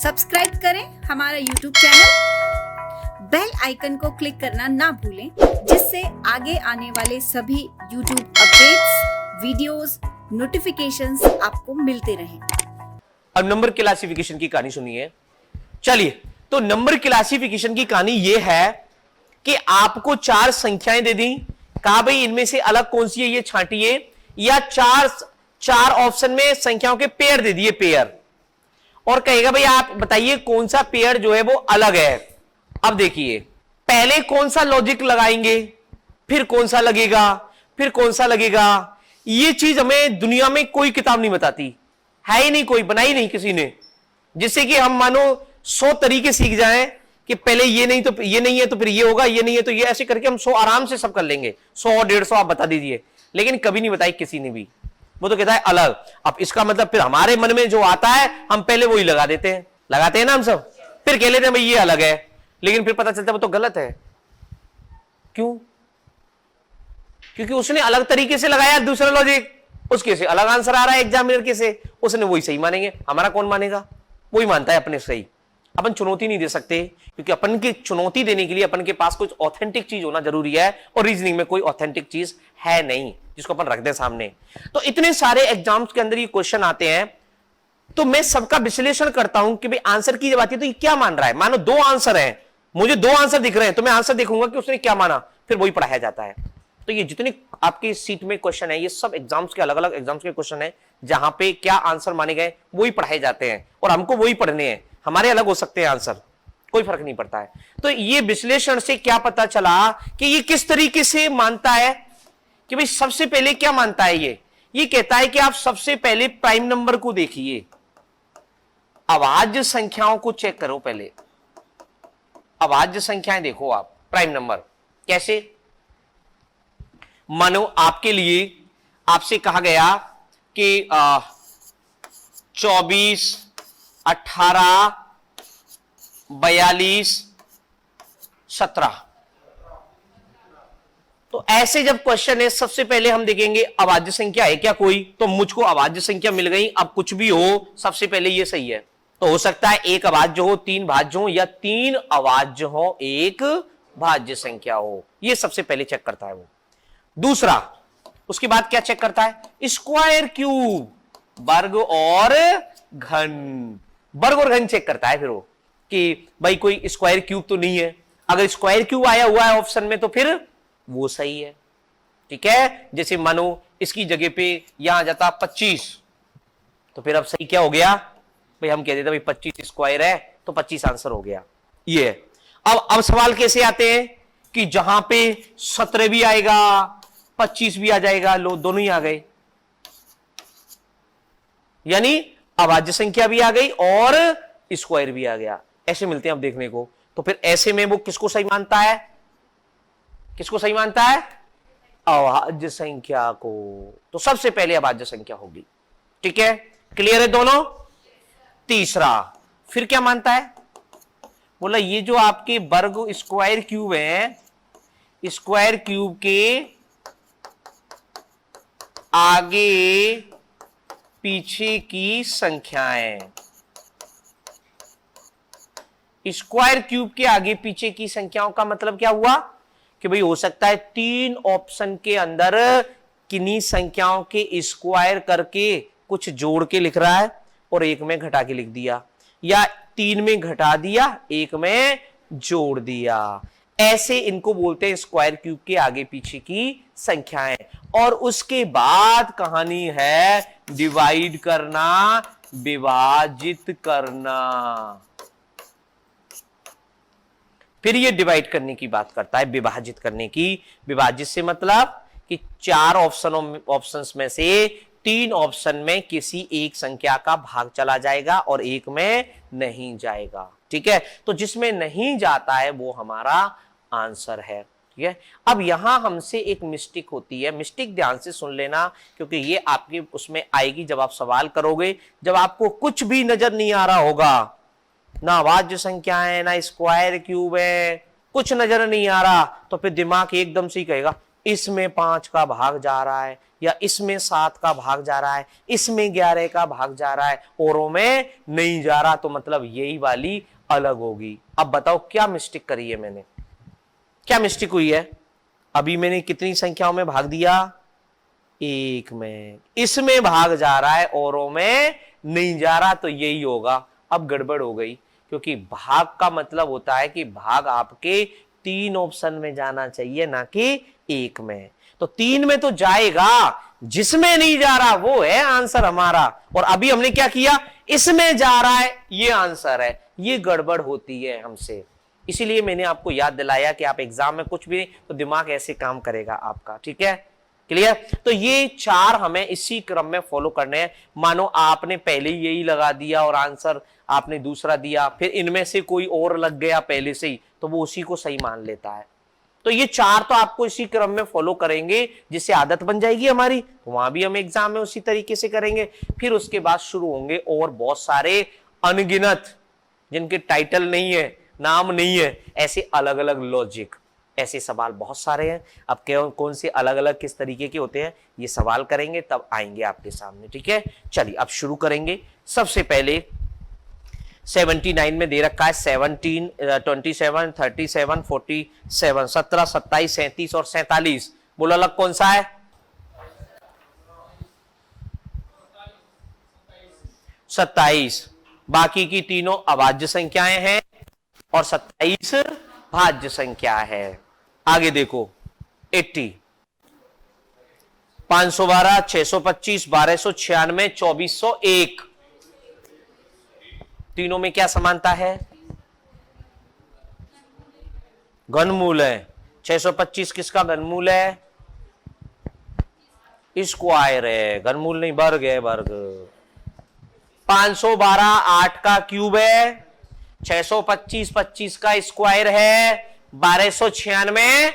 Subscribe करें हमारा YouTube channel, bell icon को क्लिक करना ना भूलें, जिससे आगे आने वाले सभी YouTube अपडेट्स, वीडियोस, नोटिफिकेशंस आपको मिलते रहें। अब नंबर क्लासिफिकेशन की कहानी सुनिए। चलिए, तो नंबर क्लासिफिकेशन की कहानी यह है कि आपको चार संख्याएं दे दी, कहा भाई इनमें से अलग कौन सी है ये छांटिए, या चार ऑप्शन में संख्याओं के पेयर दे दिए, पेयर, और कहेगा भाई आप बताइए कौन सा पेयर जो है वो अलग है। अब देखिए, पहले कौन सा लॉजिक लगाएंगे, फिर कौन सा लगेगा, फिर कौन सा लगेगा, ये चीज हमें दुनिया में कोई किताब नहीं बताती है, ही नहीं, कोई बनाई नहीं किसी ने, जिससे कि हम मानो 100 तरीके सीख जाएं कि पहले ये नहीं तो ये नहीं है तो फिर ये होगा, ये नहीं है तो ये, ऐसे करके हम 100 आराम से सब कर लेंगे। 100 और 150 आप बता दीजिए, लेकिन कभी नहीं बताई किसी ने भी। वो तो कहता है अलग। अब इसका मतलब फिर हमारे मन में जो आता है हम पहले वही लगा देते हैं, लगाते हैं ना हम सब, फिर कह लेते हैं भाई ये अलग है, लेकिन फिर पता चलता है वो तो गलत है। क्यों? क्योंकि उसने अलग तरीके से लगाया दूसरा लॉजिक, उसके से अलग आंसर आ रहा है एग्जामिनर के से, उसने वही सही मानेंगे, हमारा कौन मानेगा? वही मानता है अपने सही। अपन चुनौती नहीं दे सकते, क्योंकि अपन की चुनौती देने के लिए अपन के पास कुछ ऑथेंटिक चीज होना जरूरी है, और रीजनिंग में कोई ऑथेंटिक चीज है नहीं जिसको अपन रख दें सामने। तो इतने सारे एग्जाम्स के अंदर ये क्वेश्चन आते हैं, तो मैं सबका विश्लेषण करता हूं कि भाई आंसर की जब आती है तो ये क्या मान रहा है। मानो 2 आंसर हैं, मुझे 2 आंसर दिख रहे हैं, तो मैं आंसर देखूंगा कि उसने क्या माना, फिर वही पढ़ाया जाता है। तो ये जितने आपके सीट में क्वेश्चन है, ये सब एग्जाम्स के अलग अलग एग्जाम्स के क्वेश्चन है, जहां पे क्या आंसर माने गए वही पढ़ाए जाते हैं, और हमको वही पढ़ने हैं। हमारे अलग हो सकते हैं आंसर, कोई फर्क नहीं पड़ता है। तो ये विश्लेषण से क्या पता चला कि ये किस तरीके से मानता है कि भाई सबसे पहले क्या मानता है ये कहता है कि आप सबसे पहले प्राइम नंबर को देखिए, अभाज्य संख्याओं को चेक करो। पहले अभाज्य संख्याएं देखो आप, प्राइम नंबर कैसे। मानो आपके लिए आपसे कहा गया कि 24, 18, 42, 17, तो ऐसे जब क्वेश्चन है, सबसे पहले हम देखेंगे अभाज्य संख्या है क्या कोई, तो मुझको अभाज्य संख्या मिल गई। अब कुछ भी हो, सबसे पहले ये सही है, तो हो सकता है 1 अभाज्य हो, 3 भाज्य हो, या 3 अभाज्य हो, 1 भाज्य संख्या हो। ये सबसे पहले चेक करता है वो। दूसरा, उसके बाद क्या चेक करता है? स्क्वायर क्यूब, वर्ग और घन। वर्ग और घन चेक करता है फिर वो, कि भाई कोई स्क्वायर क्यूब तो नहीं है। अगर स्क्वायर क्यूब आया हुआ है ऑप्शन में तो फिर वो सही है, ठीक है। जैसे मानो इसकी जगह पे यहां जाता 25, तो फिर अब सही क्या हो गया भाई, हम कह देते भाई 25 स्क्वायर है तो 25 आंसर हो गया। ये है। अब सवाल कैसे आते हैं कि जहां पे 17 भी आएगा, 25 भी आ जाएगा, लो दोनों ही आ गए, यानी अभाज्य संख्या भी आ गई और स्क्वायर भी आ गया। ऐसे मिलते हैं अब देखने को। तो फिर ऐसे में वो किसको सही मानता है? किसको सही मानता है? अभाज्य संख्या को। तो सबसे पहले अभाज्य संख्या होगी, ठीक है। क्लियर है दोनों? तीसरा, फिर क्या मानता है? बोला ये जो आपके वर्ग स्क्वायर क्यूब है, स्क्वायर क्यूब के आगे पीछे की संख्याएं, स्क्वायर क्यूब के आगे पीछे की संख्याओं का मतलब क्या हुआ कि भाई हो सकता है 3 ऑप्शन के अंदर किन्हीं संख्याओं के स्क्वायर करके कुछ जोड़ के लिख रहा है और एक में घटा के लिख दिया, या 3 में घटा दिया, 1 में जोड़ दिया। ऐसे इनको बोलते हैं स्क्वायर क्यूब के आगे पीछे की संख्याएं। और उसके बाद कहानी है डिवाइड करना, विभाजित करना। फिर ये डिवाइड करने की बात करता है, विभाजित करने की। विभाजित से मतलब कि 4 ऑप्शंस में से 3 ऑप्शन में किसी एक संख्या का भाग चला जाएगा और एक में नहीं जाएगा, ठीक है। तो जिसमें नहीं जाता है वो हमारा आंसर है, ठीक है। अब यहां हमसे एक मिस्टेक होती है, मिस्टेक ध्यान से सुन लेना, क्योंकि ये आपके उसमें आएगी जब आप सवाल करोगे, जब आपको कुछ भी नजर नहीं आ रहा होगा, ना अभाज्य संख्या है, ना स्क्वायर क्यूब है, कुछ नजर नहीं आ रहा, तो फिर दिमाग एकदम से ही कहेगा इसमें 5 का भाग जा रहा है, या इसमें 7 का भाग जा रहा है, इसमें 11 का भाग जा रहा है, औरों में नहीं जा रहा, तो मतलब यही वाली अलग होगी। अब बताओ क्या मिस्टेक करी है मैंने, क्या मिस्टेक हुई है? अभी मैंने कितनी संख्याओं में भाग दिया? 1 में। इसमें भाग जा रहा है, औरों में नहीं जा रहा, तो यही होगा। अब गड़बड़ हो गई, क्योंकि भाग का मतलब होता है कि भाग आपके 3 ऑप्शन में जाना चाहिए, ना कि 1 में। तो 3 में तो जाएगा, जिसमें नहीं जा रहा वो है आंसर हमारा। और अभी हमने क्या किया? इसमें जा रहा है, ये आंसर है। ये गड़बड़ होती है हमसे, इसीलिए मैंने आपको याद दिलाया कि आप एग्जाम में कुछ भी तो दिमाग ऐसे काम करेगा आपका। ठीक है, क्लियर? तो ये 4 हमें इसी क्रम में फॉलो करने हैं। मानो आपने पहले यही लगा दिया और आंसर आपने दूसरा दिया, फिर इनमें से कोई और लग गया पहले से ही, तो वो उसी को सही मान लेता है। तो ये 4 तो आपको इसी क्रम में फॉलो करेंगे, जिससे आदत बन जाएगी हमारी, तो वहां भी हम एग्जाम में उसी तरीके से करेंगे। फिर उसके बाद शुरू होंगे और बहुत सारे अनगिनत, जिनके टाइटल नहीं है, नाम नहीं है, ऐसे अलग अलग लॉजिक, ऐसे सवाल बहुत सारे हैं। अब कौन से अलग अलग किस तरीके के होते हैं, ये सवाल करेंगे तब आएंगे आपके सामने। ठीक है, चलिए अब शुरू करेंगे। सबसे पहले 79 में दे रखा है 17, 27, 37, 47, 17, 27, 37 और 47। बोलो अलग कौन सा है? 27। बाकी की तीनों अभाज्य संख्याएं हैं और 27 भाज्य संख्या है। आगे देखो 80, 512, 625, 1296, 2401। तीनों में क्या समानता है? घनमूल है। 625 किसका घनमूल है? स्क्वायर है, घनमूल नहीं, वर्ग है, वर्ग। 512 8 का क्यूब है, 625 25 का स्क्वायर है, 1296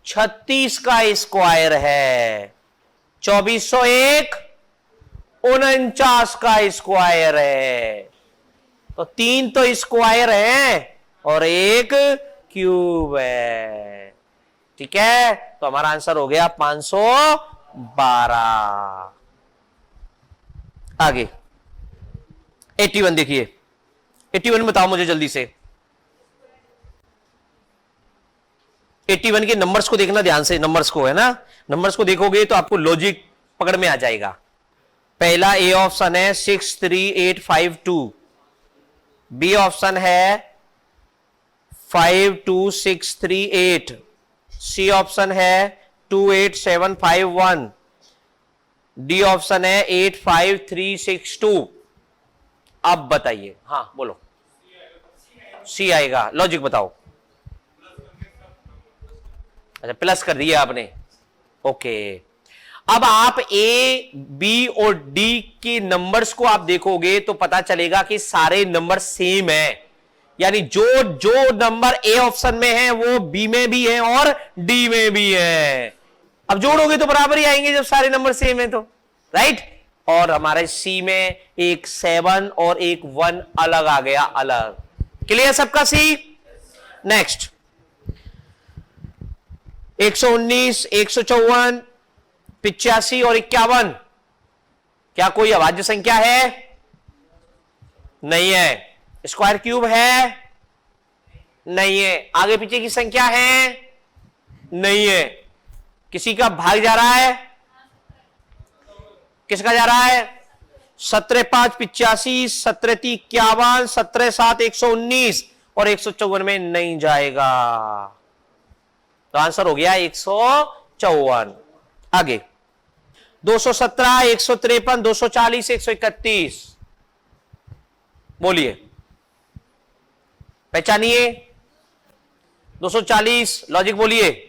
36 का स्क्वायर है, 2401 49 का स्क्वायर है। तो 3 तो स्क्वायर है और 1 क्यूब है। ठीक है, तो हमारा आंसर हो गया 512। आगे 81 देखिए, 81 बताओ मुझे जल्दी से। 81 के नंबर्स को देखना ध्यान से, नंबर्स को, है ना, नंबर्स को देखोगे तो आपको लॉजिक पकड़ में आ जाएगा। पहला ए ऑप्शन है 63852, बी ऑप्शन है 52638, सी ऑप्शन है 28751, डी ऑप्शन है 85362। अब बताइए, हाँ बोलो। सी आएगा, लॉजिक बताओ। अच्छा, प्लस कर दिया आपने, ओके। अब आप ए, बी और डी के नंबर्स को आप देखोगे तो पता चलेगा कि सारे नंबर सेम है, यानी जो जो नंबर ए ऑप्शन में है वो बी में भी है और डी में भी है। अब जोड़ोगे तो बराबर ही आएंगे जब सारे नंबर सेम है तो, राइट। और हमारे सी में एक 7 और एक 1 अलग आ गया, अलग। क्लियर सबका सी? नेक्स्ट 119, 154, 85 और 51, क्या कोई अभाज्य संख्या है? नहीं है। स्क्वायर क्यूब है? नहीं है। आगे पीछे की संख्या है? नहीं है। किसी का भाग जा रहा है? किसका जा रहा है? 17 5 85, 17 3 51, 17 7 119 और 154 में नहीं जाएगा, तो आंसर हो गया 154। आगे 217, 153, 240, 131, बोलिए, पहचानिए। 240, लॉजिक बोलिए।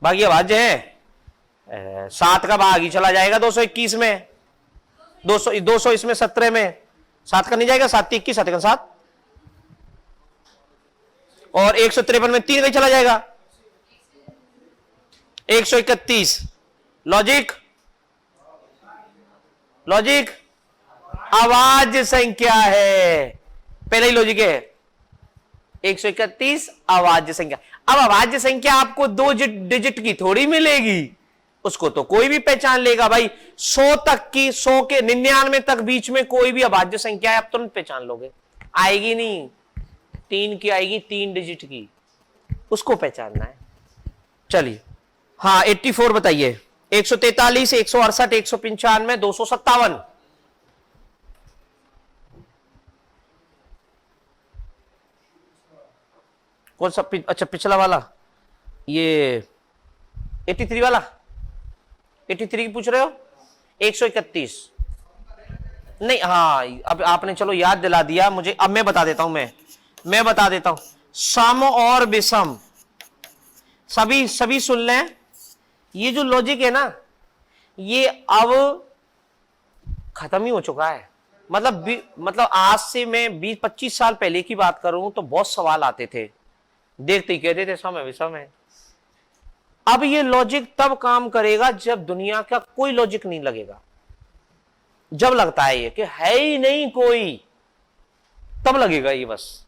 बाकी अभाज्य है, 7 का भाग ही चला जाएगा 221 में, 200 इसमें 17 में, 7 का नहीं जाएगा, 7 21, 7 का 7, और 153 में 3 का ही चला जाएगा, 131। लॉजिक, लॉजिक अभाज्य संख्या है। पहले ही लॉजिक है, 131 अभाज्य संख्या। अब अभाज्य संख्या आपको 2 डिजिट की थोड़ी मिलेगी, उसको तो कोई भी पहचान लेगा भाई। 100 तक की, 100 के 99 तक बीच में कोई भी अभाज्य संख्या है आप तुरंत पहचान लोगे। आएगी नहीं, 3 की आएगी, 3 डिजिट की, उसको पहचानना है। चलिए हाँ 84 बताइए। 143, 168, 195, 257। कौन सा? अच्छा पिछला वाला, ये 83 वाला। 83 की पूछ रहे हो? 131 नहीं, हाँ अब आपने चलो याद दिला दिया मुझे। अब मैं बता देता हूं, मैं बता देता हूं। सम और विषम सभी सुन लें। ये जो लॉजिक है ना, ये अब खत्म ही हो चुका है। मतलब आज से मैं 20-25 साल पहले की बात करूं तो बहुत सवाल आते थे, देखते ही कहते थे सम है विषम है। अब ये लॉजिक तब काम करेगा जब दुनिया का कोई लॉजिक नहीं लगेगा। जब लगता है ये कि है ही नहीं कोई, तब लगेगा ये बस,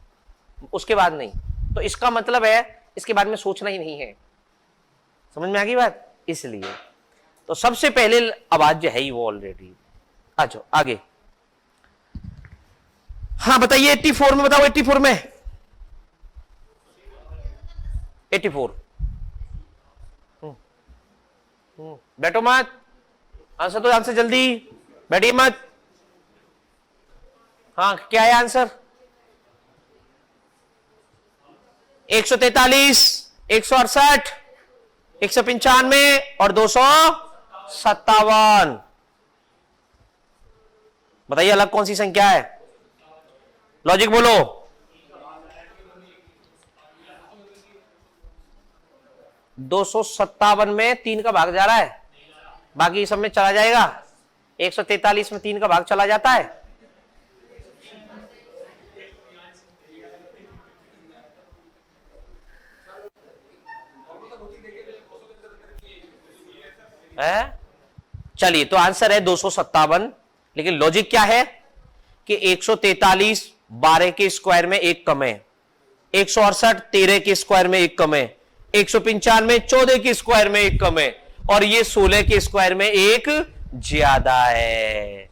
उसके बाद नहीं। तो इसका मतलब है इसके बारे में सोचना ही नहीं है। समझ में आ गई बात? इसलिए तो सबसे पहले अभाज्य है ही वो ऑलरेडी। आ जाओ आगे। हाँ बताइए 84 में बताओ। 84 में 84 बैठो मत, आंसर तो आंसर जल्दी, बैठिए मत। हाँ क्या है आंसर? 143, 168, 195 और 257। बताइए अलग कौन सी संख्या है? लॉजिक बोलो। दो 257 में 3 का भाग जा रहा है, बाकी सब में चला जाएगा। 143 में 3 का भाग चला जाता है। चलिए तो आंसर है 257। लेकिन लॉजिक क्या है कि 143 12 के स्क्वायर में 1 कम है, 168 13 के स्क्वायर में 1 कम है, 195 14 के स्क्वायर में 1 कम है, और ये 16 के स्क्वायर में 1 ज्यादा है।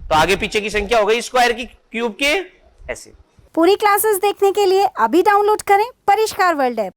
तो आगे पीछे की संख्या हो गई स्क्वायर की, क्यूब के, ऐसे। पूरी क्लासेस देखने के लिए अभी डाउनलोड करें परिष्कार वर्ल्ड ऐप।